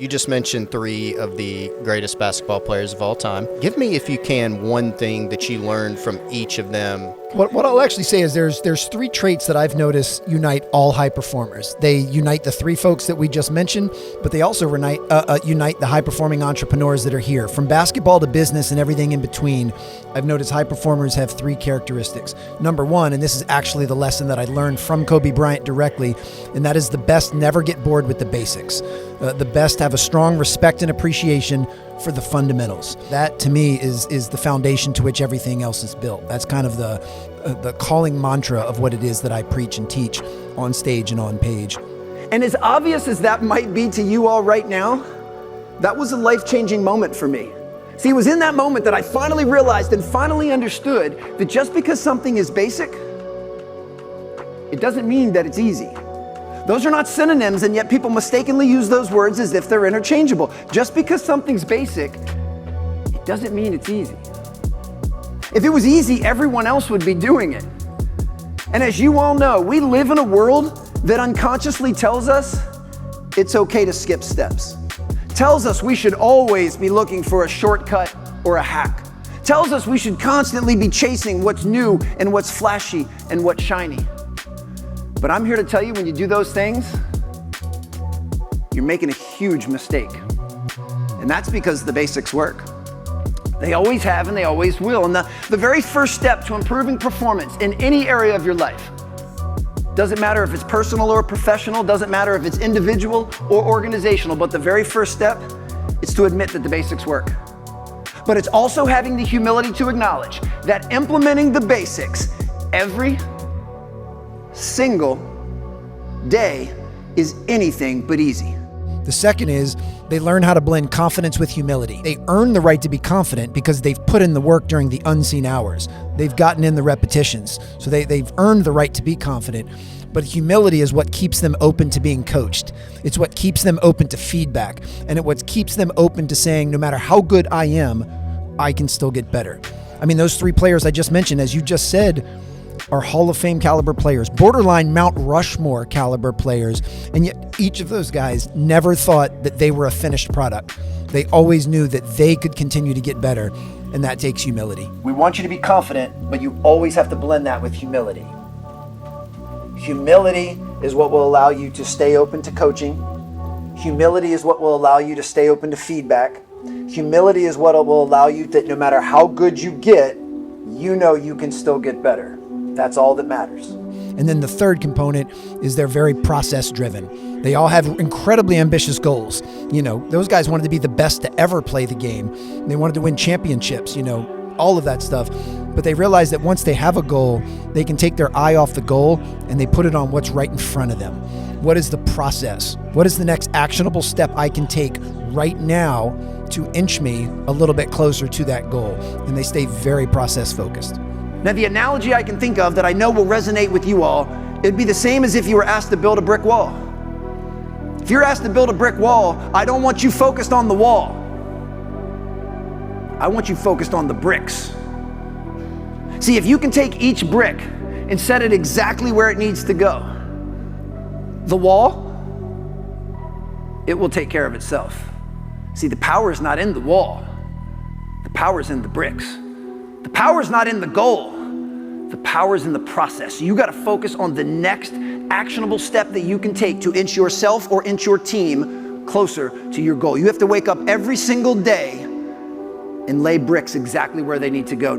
You just mentioned three of the greatest basketball players of all time. Give me, if you can, one thing that you learned from each of them. What I'll actually say is there's three traits that I've noticed unite all high performers. They unite the three folks that we just mentioned, but they also unite the high-performing entrepreneurs that are here. From basketball to business and everything in between, I've noticed high performers have three characteristics. Number one, and this is actually the lesson that I learned from Kobe Bryant directly, and that is the best never get bored with the basics. The best have a strong respect and appreciation for the fundamentals. That, to me, is the foundation to which everything else is built. That's kind of the calling mantra of what it is that I preach and teach on stage and on page. And as obvious as that might be to you all right now, that was a life-changing moment for me. See, it was in that moment that I finally realized and finally understood that just because something is basic, it doesn't mean that it's easy. Those are not synonyms, and yet people mistakenly use those words as if they're interchangeable. Just because something's basic, it doesn't mean it's easy. If it was easy, everyone else would be doing it. And as you all know, we live in a world that unconsciously tells us it's okay to skip steps. Tells us we should always be looking for a shortcut or a hack. Tells us we should constantly be chasing what's new and what's flashy and what's shiny. But I'm here to tell you, when you do those things, you're making a huge mistake. And that's because the basics work. They always have and they always will. And the very first step to improving performance in any area of your life, doesn't matter if it's personal or professional, doesn't matter if it's individual or organizational, but the very first step is to admit that the basics work. But it's also having the humility to acknowledge that implementing the basics every single day is anything but easy. The second is they learn how to blend confidence with humility. They earn the right to be confident because they've put in the work during the unseen hours. They've gotten in the repetitions. So they've earned the right to be confident. But humility is what keeps them open to being coached. It's what keeps them open to feedback. And it's what keeps them open to saying, no matter how good I am, I can still get better. I mean, those three players I just mentioned, as you just said, are Hall of Fame caliber players, borderline Mount Rushmore caliber players. And yet each of those guys never thought that they were a finished product. They always knew that they could continue to get better, and that takes humility. We want you to be confident, but you always have to blend that with humility. Humility is what will allow you to stay open to coaching. Humility is what will allow you to stay open to feedback. Humility is what will allow you that no matter how good you get, you know you can still get better. That's all that matters. And then the third component is they're very process driven. They all have incredibly ambitious goals. You know, those guys wanted to be the best to ever play the game. They wanted to win championships, you know, all of that stuff. But they realize that once they have a goal, they can take their eye off the goal and they put it on what's right in front of them. What is the process? What is the next actionable step I can take right now to inch me a little bit closer to that goal? And they stay very process focused. Now, the analogy I can think of that I know will resonate with you all, it'd be the same as if you were asked to build a brick wall. If you're asked to build a brick wall, I don't want you focused on the wall. I want you focused on the bricks. See, if you can take each brick and set it exactly where it needs to go, the wall, it will take care of itself. See, the power is not in the wall. The power is in the bricks. The power is not in the goal. The power is in the process. You got to focus on the next actionable step that you can take to inch yourself or inch your team closer to your goal. You have to wake up every single day and lay bricks exactly where they need to go.